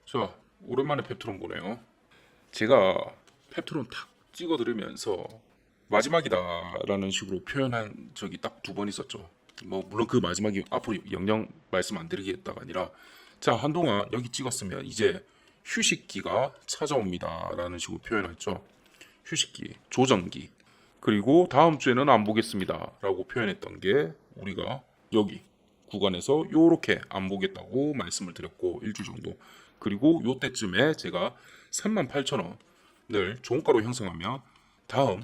자, 오랜만에 펩트론 보네요. 제가 펩트론 탁 찍어드리면서 마지막이다라는 식으로 표현한 적이 딱 두 번 있었죠. 뭐 물론 그 마지막이 앞으로 영영 말씀 안 드리겠다가 아니라, 자, 한동안 여기 찍었으면 이제 휴식기가 찾아옵니다라는 식으로 표현했죠. 휴식기, 조정기. 그리고 다음 주에는 안 보겠습니다라고 표현했던 게, 우리가 여기 구간에서 요렇게 안 보겠다고 말씀을 드렸고, 일주 정도. 그리고 요때쯤에 제가 38,000원을 종가로 형성하면 다음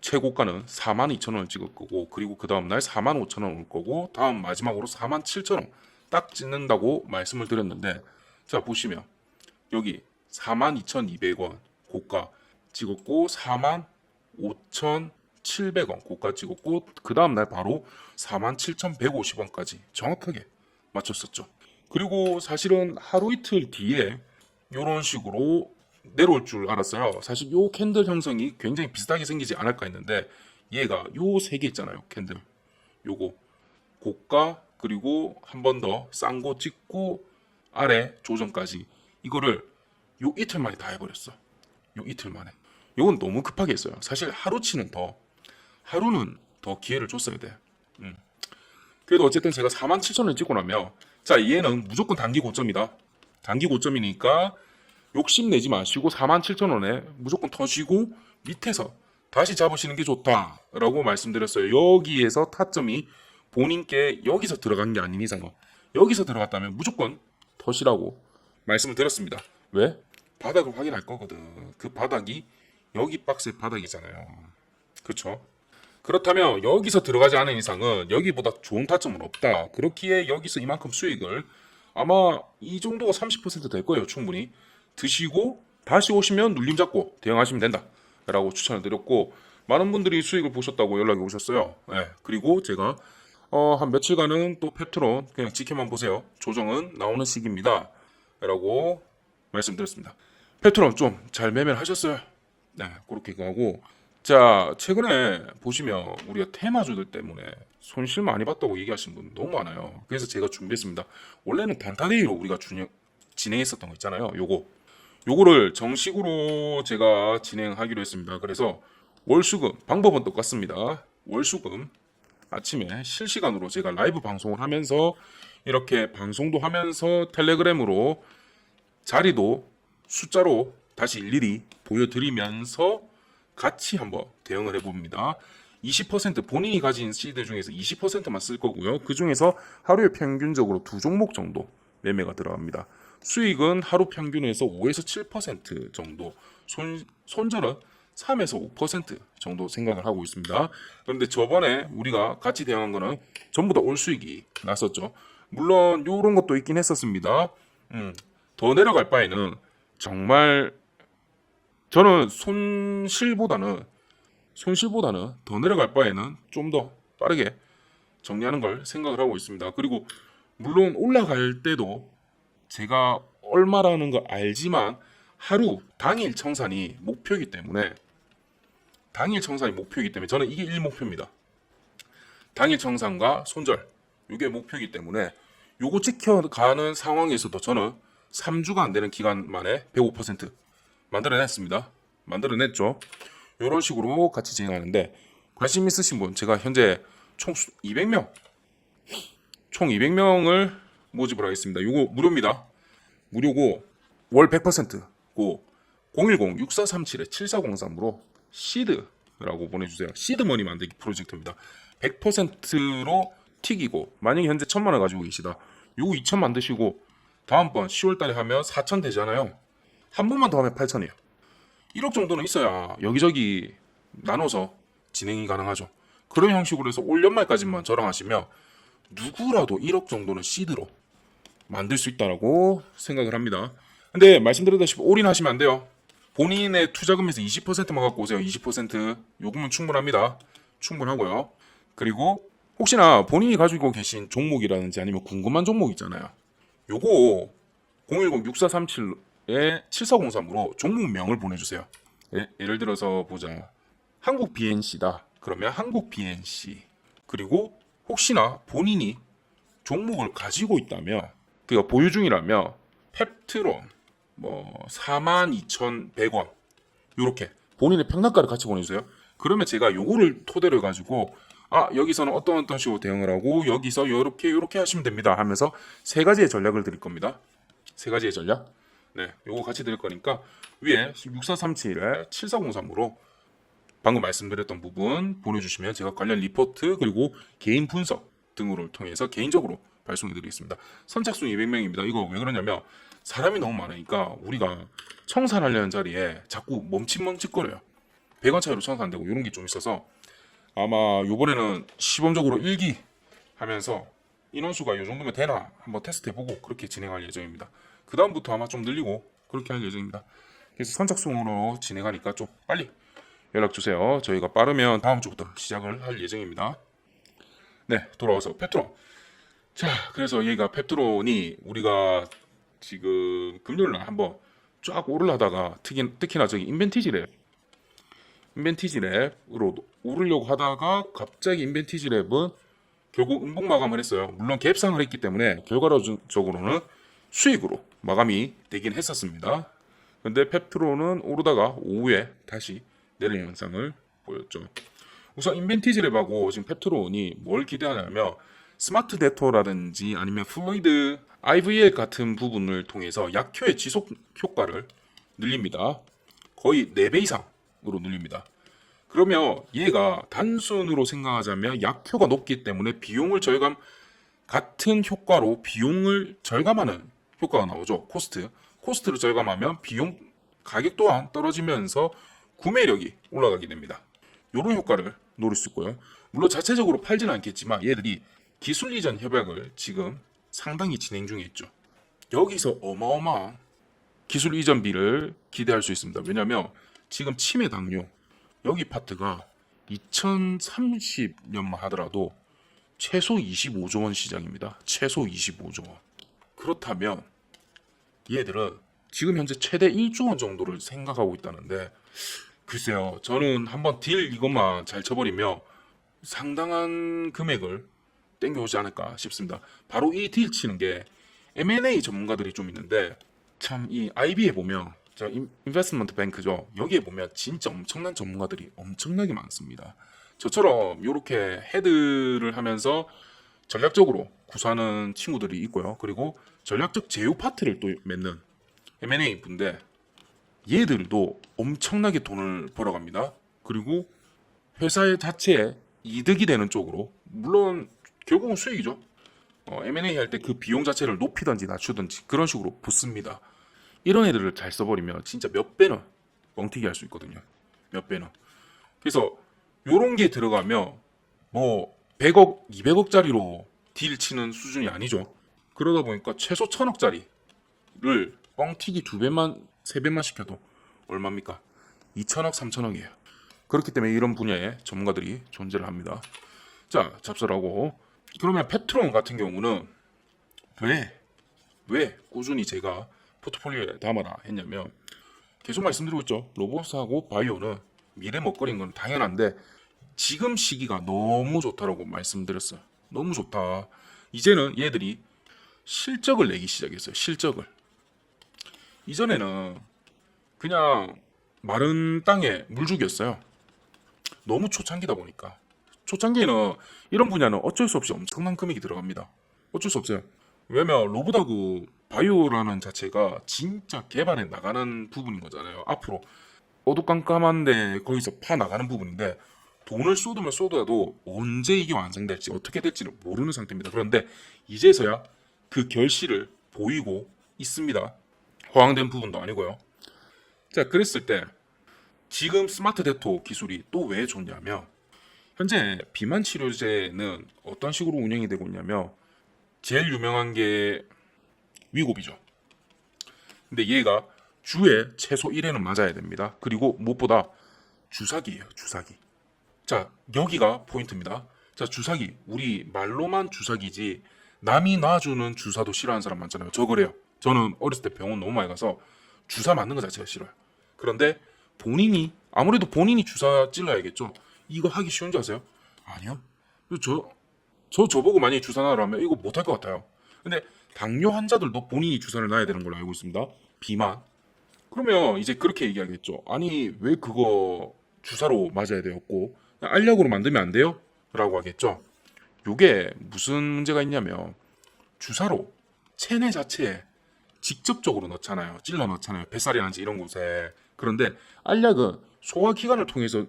최고가는 42,000원을 찍을 거고, 그리고 그 다음날 45,000원 올 거고, 다음 마지막으로 47,000원 딱 찍는다고 말씀을 드렸는데, 자, 보시면 여기 42,200원 고가 찍었고, 45,700원 고가 찍었고, 그 다음날 바로 47,150원까지 정확하게 맞췄었죠. 그리고 사실은 하루 이틀 뒤에 이런 식으로 내려올 줄 알았어요. 사실 요 캔들 형성이 굉장히 비슷하게 생기지 않을까 했는데, 얘가 요 세 개 있잖아요. 캔들. 요거 고가, 그리고 한 번 더 싼 거 찍고 아래 조정까지, 이거를 요 이틀 만에 다 해버렸어. 요 이틀 만에. 요건 너무 급하게 했어요. 사실 하루는 더 기회를 줬어야 돼. 그래도 어쨌든 제가 47,000원 찍고 나면, 자, 얘는 무조건 단기 고점이다. 단기 고점이니까 욕심내지 마시고 47,000원에 무조건 터지고 밑에서 다시 잡으시는 게 좋다라고 말씀드렸어요. 여기에서 타점이 본인께 여기서 들어간 게 아닌 이상은, 여기서 들어갔다면 무조건 터시라고 말씀을 드렸습니다. 왜? 바닥을 확인할 거거든. 그 바닥이 여기 박스의 바닥이잖아요. 그렇죠? 그렇다면 여기서 들어가지 않은 이상은 여기보다 좋은 타점은 없다. 그렇기에 여기서 이만큼 수익을, 아마 이 정도가 30%될 거예요. 충분히 드시고 다시 오시면 눌림 잡고 대응하시면 된다 라고 추천을 드렸고, 많은 분들이 수익을 보셨다고 연락이 오셨어요. 네. 그리고 제가 한 며칠간은 또 펩트론 그냥 지켜만 보세요, 조정은 나오는 시기입니다 라고 말씀드렸습니다. 펩트론 좀 잘 매매를 하셨어요. 네, 그렇게 가고, 자, 최근에 보시면 우리가 테마주들 때문에 손실 많이 봤다고 얘기하시는 분 너무 많아요. 그래서 제가 준비했습니다. 원래는 단타데이로 우리가 진행했었던 거 있잖아요. 요거를 정식으로 제가 진행하기로 했습니다. 그래서 월수금 방법은 똑같습니다. 월수금 아침에 실시간으로 제가 라이브 방송을 하면서, 이렇게 방송도 하면서 텔레그램으로 자리도 숫자로 다시 일일이 보여드리면서 같이 한번 대응을 해봅니다. 20% 본인이 가진 시드 중에서 20%만 쓸 거고요. 그 중에서 하루에 평균적으로 두 종목 정도 매매가 들어갑니다. 수익은 하루 평균에서 5에서 7% 정도, 손절은 3에서 5% 정도 생각을 하고 있습니다. 그런데 저번에 우리가 같이 대응한 거는 전부 다 올 수익이 났었죠. 물론 이런 것도 있긴 했었습니다. 더 내려갈 바에는, 정말 저는 손실보다는 더 내려갈 바에는 좀 더 빠르게 정리하는 걸 생각을 하고 있습니다. 그리고 물론 올라갈 때도 제가 얼마라는 거 알지만, 당일 청산이 목표이기 때문에 저는 이게 1목표입니다. 당일 청산과 손절, 이게 목표이기 때문에 요거 지켜가는 상황에서도 저는 3주가 안 되는 기간 만에 105% 만들어냈죠. 이런 식으로 같이 진행하는데, 관심 있으신 분, 제가 현재 총 200명을 모집을 하겠습니다. 이거 무료입니다. 무료고 월 100%고 010-6437-7403으로 시드라고 보내주세요. 시드머니 만들기 프로젝트입니다. 100%로 튀기고, 만약에 현재 1,000만 원 가지고 계시다, 요거 2,000 만드시고 다음번 10월 달에 하면 4,000 되잖아요. 한 번만 더 하면 8,000이에요. 1억 정도는 있어야 여기저기 나눠서 진행이 가능하죠. 그런 형식으로 해서 올 연말까지만 저랑 하시면 누구라도 1억 정도는 시드로 만들 수 있다고 생각을 합니다. 근데 말씀드렸다시피 올인하시면 안 돼요. 본인의 투자금에서 20%만 갖고 오세요. 20%. 요금은 충분합니다. 충분하고요. 그리고 혹시나 본인이 가지고 계신 종목이라든지 아니면 궁금한 종목 있잖아요. 요거 010-6437에 7403으로 종목명을 보내주세요. 예를 들어서 보자, 한국 BNC다. 그러면 한국 BNC. 그리고 혹시나 본인이 종목을 가지고 있다면, 그러니까 보유 중이라면 펩트론 뭐 42,100원 요렇게 본인의 평단가를 같이 보내주세요. 그러면 제가 요거를 토대로 해가지고 여기서는 어떤 식으로 대응을 하고 여기서 요렇게 하시면 됩니다 하면서 세 가지의 전략을 드릴 겁니다. 세 가지의 전략. 네, 요거 같이 드릴 거니까 위에 6437에 7403으로 방금 말씀드렸던 부분 보내주시면 제가 관련 리포트 그리고 개인 분석 등을 통해서 개인적으로 발송해 드리겠습니다. 선착순 200명입니다. 이거 왜 그러냐면 사람이 너무 많으니까 우리가 청산하려는 자리에 자꾸 멈칫멈칫거려요. 100원 차이로 청산 안 되고 이런 게 좀 있어서 아마 요번에는 시범적으로 일기 하면서 인원수가 이 정도면 되나 한번 테스트 해보고 그렇게 진행할 예정입니다. 그 다음부터 아마 좀 늘리고 그렇게 할 예정입니다. 그래서 선착순으로 진행하니까 좀 빨리 연락 주세요. 저희가 빠르면 다음 주부터 시작을 할 예정입니다. 네, 돌아와서 펩트론. 자, 그래서 얘가 펩트론이 우리가 지금 금요일날 한번 쫙 오르려다가 특히나 저기 인벤티지 랩으로 오르려고 하다가 갑자기 인벤티지 랩은 결국 음봉 마감을 했어요. 물론 갭상을 했기 때문에 결과적으로는 수익으로 마감이 되긴 했었습니다. 근데 펩트론은 오르다가 오후에 다시 내리는 현상을 보였죠. 우선 인벤티지 랩하고 지금 펩트론이 뭘 기대하냐면 스마트 데토라든지 아니면 플루이드 IVL 같은 부분을 통해서 약효의 지속 효과를 늘립니다. 거의 4배 이상으로 늘립니다. 그러면 얘가 단순으로 생각하자면 약효가 높기 때문에 비용을 절감 같은 효과로 비용을 절감하는 효과가 나오죠. 코스트를 절감하면 비용 가격 또한 떨어지면서 구매력이 올라가게 됩니다. 이런 효과를 노릴 수 있고요. 물론 자체적으로 팔지는 않겠지만 얘들이 기술 이전 협약을 지금 상당히 진행 중에 있죠. 여기서 어마어마한 기술 이전비를 기대할 수 있습니다. 왜냐하면 지금 치매 당뇨 여기 파트가 2030년만 하더라도 최소 25조 원 시장입니다. 최소 25조 원. 그렇다면 얘들은 지금 현재 최대 1조 원 정도를 생각하고 있다는데 글쎄요. 저는 한번 딜 이것만 잘 쳐버리면 상당한 금액을 땡겨오지 않을까 싶습니다. 바로 이 딜 치는 게 M&A 전문가들이 좀 있는데 참 이 IB에 보면 저 인베스트먼트 뱅크죠. 여기에 보면 진짜 엄청난 전문가들이 엄청나게 많습니다. 저처럼 이렇게 헤드를 하면서 전략적으로 구사하는 친구들이 있고요. 그리고 전략적 제휴 파트를 또 맺는 M&A 분데 얘들도 엄청나게 돈을 벌어갑니다. 그리고 회사의 자체에 이득이 되는 쪽으로 물론 결국은 수익이죠. M&A 할 때 그 비용 자체를 높이든지 낮추든지 그런 식으로 붙습니다. 이런 애들을 잘 써버리면 진짜 몇 배는 뻥튀기 할 수 있거든요. 몇 배는. 그래서 요런 게 들어가면 뭐 100억, 200억짜리로 딜 치는 수준이 아니죠. 그러다 보니까 최소 1000억짜리를 뻥튀기 2배만, 3배만 시켜도 얼마입니까? 2000억, 3000억이에요. 그렇기 때문에 이런 분야의 전문가들이 존재를 합니다. 자, 잡설하고 그러면 펩트론 같은 경우는 왜 꾸준히 제가 포트폴리오에 담아라 했냐면 계속 말씀드리고 있죠. 로봇하고 바이오는 미래 먹거리인 건 당연한데 지금 시기가 너무 좋다라고 말씀드렸어요. 너무 좋다. 이제는 얘들이 실적을 내기 시작했어요. 실적을. 이전에는 그냥 마른 땅에 물죽이었어요. 너무 초창기다 보니까. 초창기에는 이런 분야는 어쩔 수 없이 엄청난 금액이 들어갑니다. 어쩔 수 없어요. 왜냐면 로봇하고 바이오라는 자체가 진짜 개발해 나가는 부분인 거잖아요. 앞으로 어두깜깜한데 거기서 파 나가는 부분인데 돈을 쏟으면 쏟아도 언제 이게 완성될지 어떻게 될지를 모르는 상태입니다. 그런데 이제서야 그 결실을 보이고 있습니다. 호황된 부분도 아니고요. 자, 그랬을 때 지금 스마트 데토 기술이 또 왜 좋냐면 현재 비만 치료제는 어떤 식으로 운영이 되고 있냐면 제일 유명한 게 위고비죠. 근데 얘가 주에 최소 1회는 맞아야 됩니다. 그리고 무엇보다 주사기예요. 주사기. 자, 여기가 포인트입니다. 자, 주사기. 우리 말로만 주사기지 남이 놔주는 주사도 싫어하는 사람 많잖아요. 저 그래요. 저는 어렸을 때 병원 너무 많이 가서 주사 맞는 거 자체가 싫어요. 그런데 아무래도 본인이 주사 찔러야겠죠. 이거 하기 쉬운 줄 아세요? 아니요. 저보고 만약에 주사 놔라면 이거 못할 것 같아요. 근데 당뇨 환자들도 본인이 주사를 놔야 되는 걸로 알고 있습니다. 비만. 그러면 이제 그렇게 얘기하겠죠. 아니 왜 그거 주사로 맞아야 되었고 알약으로 만들면 안 돼요? 라고 하겠죠. 요게 무슨 문제가 있냐면 주사로 체내 자체에 직접적으로 넣잖아요. 찔러 넣잖아요. 뱃살이라든지 이런 곳에. 그런데 알약은 소화기관을 통해서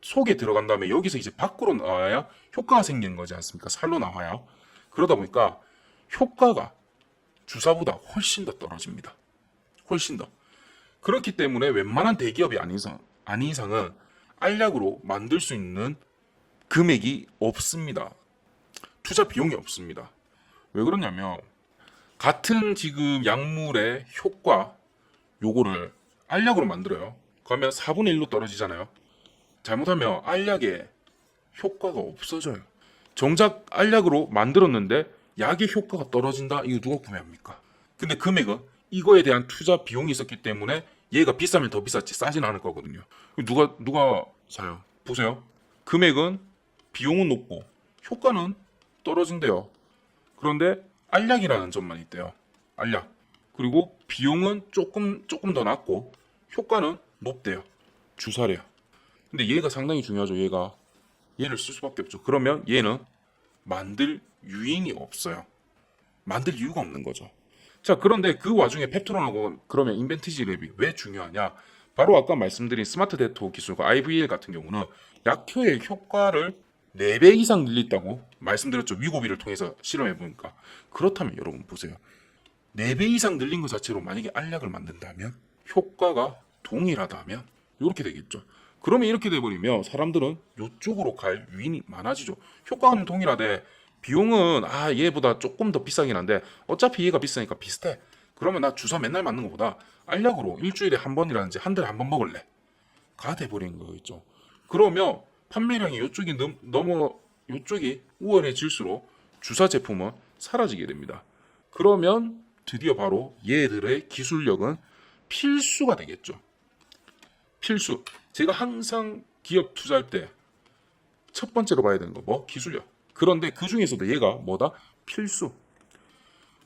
속에 들어간 다음에 여기서 이제 밖으로 나와야 효과가 생기는 거지 않습니까? 살로 나와요. 그러다 보니까 효과가 주사보다 훨씬 더 떨어집니다. 훨씬 더. 그렇기 때문에 웬만한 대기업이 아닌 이상은 알약으로 만들 수 있는 금액이 없습니다. 투자 비용이 없습니다. 왜 그러냐면 같은 지금 약물의 효과 요거를 알약으로 만들어요. 그러면 4분의 1로 떨어지잖아요. 잘못하면 알약의 효과가 없어져요. 정작 알약으로 만들었는데 약의 효과가 떨어진다? 이거 누가 구매합니까? 근데 금액은 이거에 대한 투자 비용이 있었기 때문에 얘가 비싸면 더 비쌌지 싸진 않을 거거든요. 누가 사요? 보세요. 금액은 비용은 높고 효과는 떨어진대요. 그런데 알약이라는 점만 있대요. 알약. 그리고 비용은 조금 더 낮고 효과는 높대요. 주사래요. 근데 얘가 상당히 중요하죠. 얘를 쓸 수밖에 없죠. 그러면 얘는 만들 유인이 없어요. 만들 이유가 없는 거죠. 자, 그런데 그 와중에 펩토론하고 그러면 인벤티지 랩이 왜 중요하냐? 바로 아까 말씀드린 스마트 데토 기술과 IVL 같은 경우는 약효의 효과를 4배 이상 늘린다고 말씀드렸죠. 위고비를 통해서 실험해 보니까. 그렇다면 여러분 보세요. 4배 이상 늘린 것 자체로 만약에 알약을 만든다면 효과가 동일하다면 이렇게 되겠죠. 그러면 이렇게 돼버리면 사람들은 이쪽으로 갈 유인이 많아지죠. 효과는 동일하되 비용은 얘보다 조금 더 비싸긴 한데 어차피 얘가 비싸니까 비슷해. 그러면 나 주사 맨날 맞는 것보다 알약으로 일주일에 한 번이라든지 한 달에 한 번 먹을래. 가 돼버린 거겠죠. 그러면 판매량이 이쪽이 우월해질수록 주사 제품은 사라지게 됩니다. 그러면 드디어 바로 얘들의 기술력은 필수가 되겠죠. 필수. 제가 항상 기업 투자할 때 첫 번째로 봐야 되는 거 뭐? 기술력. 그런데 그 중에서도 얘가 뭐다? 필수.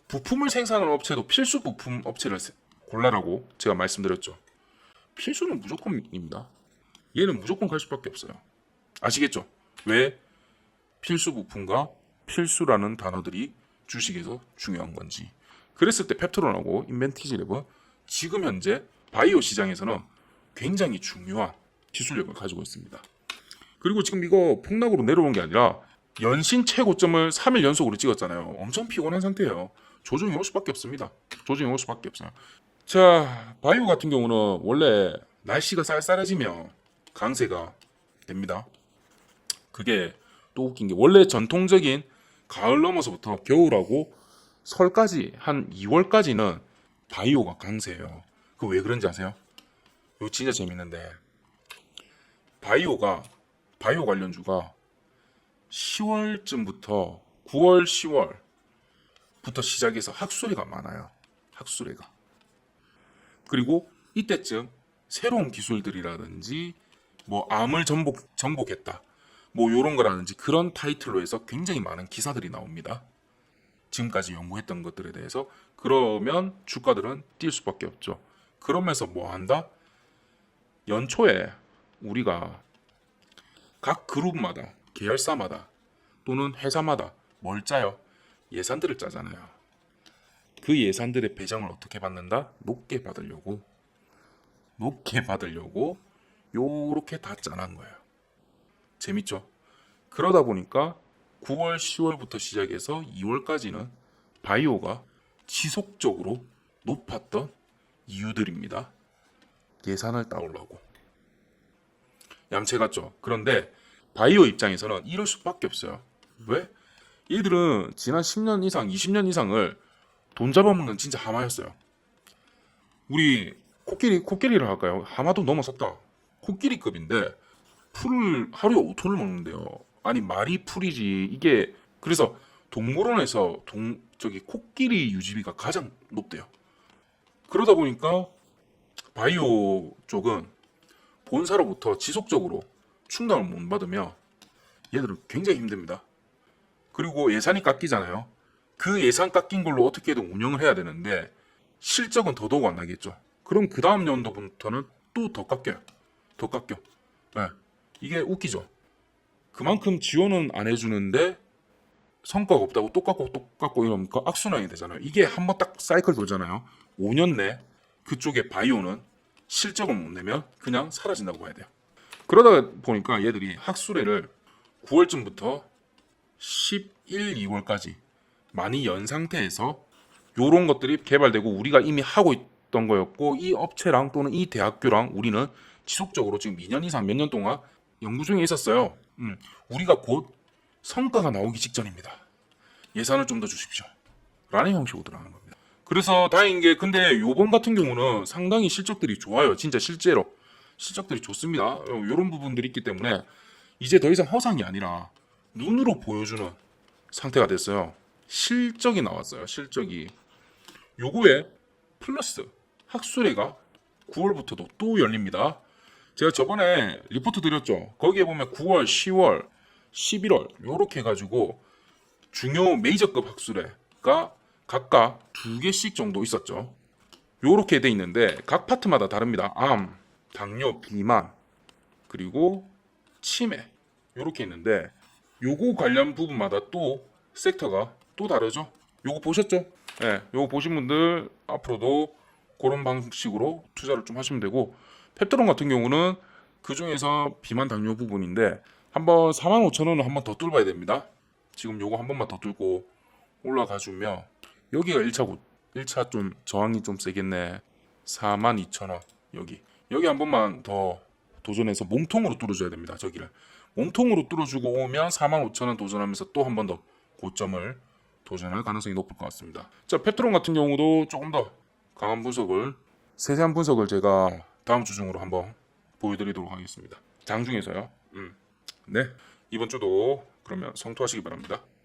부품을 생산하는 업체도 필수 부품 업체를 골라라고 제가 말씀드렸죠. 필수는 무조건입니다. 얘는 무조건 갈 수밖에 없어요. 아시겠죠? 왜 필수 부품과 필수라는 단어들이 주식에서 중요한 건지. 그랬을 때 펩토론하고 인벤티지랩은 지금 현재 바이오 시장에서는 굉장히 중요한 기술력을 가지고 있습니다. 그리고 지금 이거 폭락으로 내려온 게 아니라 연신 최고점을 3일 연속으로 찍었잖아요. 엄청 피곤한 상태예요. 조정이 올 수밖에 없습니다. 조정이 올 수밖에 없어요. 자, 바이오 같은 경우는 원래 날씨가 쌀쌀해지면 강세가 됩니다. 그게 또 웃긴 게 원래 전통적인 가을 넘어서부터 겨울하고 설까지 한 2월까지는 바이오가 강세예요. 그 왜 그런지 아세요? 이거 진짜 재밌는데 바이오 관련주가 10월쯤부터 9월, 10월부터 시작해서 학술회가 많아요. 학술회가. 그리고 이때쯤 새로운 기술들이라든지 뭐 암을 정복했다. 뭐 요런 거라든지 그런 타이틀로 해서 굉장히 많은 기사들이 나옵니다. 지금까지 연구했던 것들에 대해서. 그러면 주가들은 뛸 수밖에 없죠. 그러면서 뭐 한다? 연초에 우리가 각 그룹마다, 계열사마다 또는 회사마다 뭘 짜요? 예산들을 짜잖아요. 그 예산들의 배정을 어떻게 받는다? 높게 받으려고 요렇게 다 짜는 거예요. 재밌죠? 그러다 보니까 9월, 10월부터 시작해서 2월까지는 바이오가 지속적으로 높았던 이유들입니다. 예산을 따오려고. 얌체 같죠? 그런데 바이오 입장에서는 이럴 수밖에 없어요. 왜? 얘들은 지난 10년 이상, 20년 이상을 돈 잡아먹는 진짜 하마였어요. 우리 코끼리를 할까요? 하마도 넘어섰다. 코끼리급인데 풀을 하루에 5톤을 먹는데요. 아니 말이 풀이지 이게. 그래서 동물원에서 코끼리 유지비가 가장 높대요. 그러다 보니까 바이오 쪽은 본사로부터 지속적으로 충당을 못 받으면 얘들은 굉장히 힘듭니다. 그리고 예산이 깎이잖아요. 그 예산 깎인 걸로 어떻게든 운영을 해야 되는데 실적은 더더욱 안 나겠죠. 그럼 그 다음 연도부터는 또 더 깎여요. 더 깎여. 네. 이게 웃기죠. 그만큼 지원은 안 해주는데 성과가 없다고 똑같고 이러면 그 악순환이 되잖아요. 이게 한번 딱 사이클 돌잖아요. 5년 내 그쪽에 바이오는 실적을 못 내면 그냥 사라진다고 봐야 돼요. 그러다 보니까 얘들이 학술회를 9월쯤부터 11, 2월까지 많이 연 상태에서 요런 것들이 개발되고 우리가 이미 하고 있던 거였고 이 업체랑 또는 이 대학교랑 우리는 지속적으로 지금 2년 이상 몇 년 동안 연구 중에 있었어요. 우리가 곧 성과가 나오기 직전입니다. 예산을 좀 더 주십시오. 라는 형식으로 들어가는 겁니다. 그래서 다행인 게 근데 요번 같은 경우는 상당히 실적들이 좋아요. 진짜 실제로 실적들이 좋습니다. 이런 부분들이 있기 때문에 이제 더 이상 허상이 아니라 눈으로 보여주는 상태가 됐어요. 실적이 나왔어요. 실적이. 요거에 플러스 학술회가 9월부터도 또 열립니다. 제가 저번에 리포트 드렸죠. 거기에 보면 9월, 10월, 11월 요렇게 해가지고 중요 메이저급 학술회가 각각 2개씩 정도 있었죠. 요렇게 돼 있는데 각 파트마다 다릅니다. 암, 당뇨, 비만, 그리고 치매 요렇게 있는데 요거 관련 부분마다 또 섹터가 또 다르죠. 요거 보셨죠? 네, 요거 보신 분들 앞으로도 그런 방식으로 투자를 좀 하시면 되고 펩트론 같은 경우는 그 중에서 비만 당뇨 부분인데 한번 45,000원을 한번 더 뚫어봐야 됩니다. 지금 요거 한 번만 더 뚫고 올라가 주면 여기가 1차 좀 저항이 좀 세겠네. 42,000원 여기 한 번만 더 도전해서 몸통으로 뚫어줘야 됩니다. 저기를 몸통으로 뚫어주고 오면 45,000원 도전하면서 또 한 번 더 고점을 도전할 가능성이 높을 것 같습니다. 자, 펩트론 같은 경우도 조금 더 강한 분석을 세세한 분석을 제가 다음 주 중으로 한번 보여드리도록 하겠습니다. 장중에서요. 네, 이번 주도 그러면 성투하시기 바랍니다.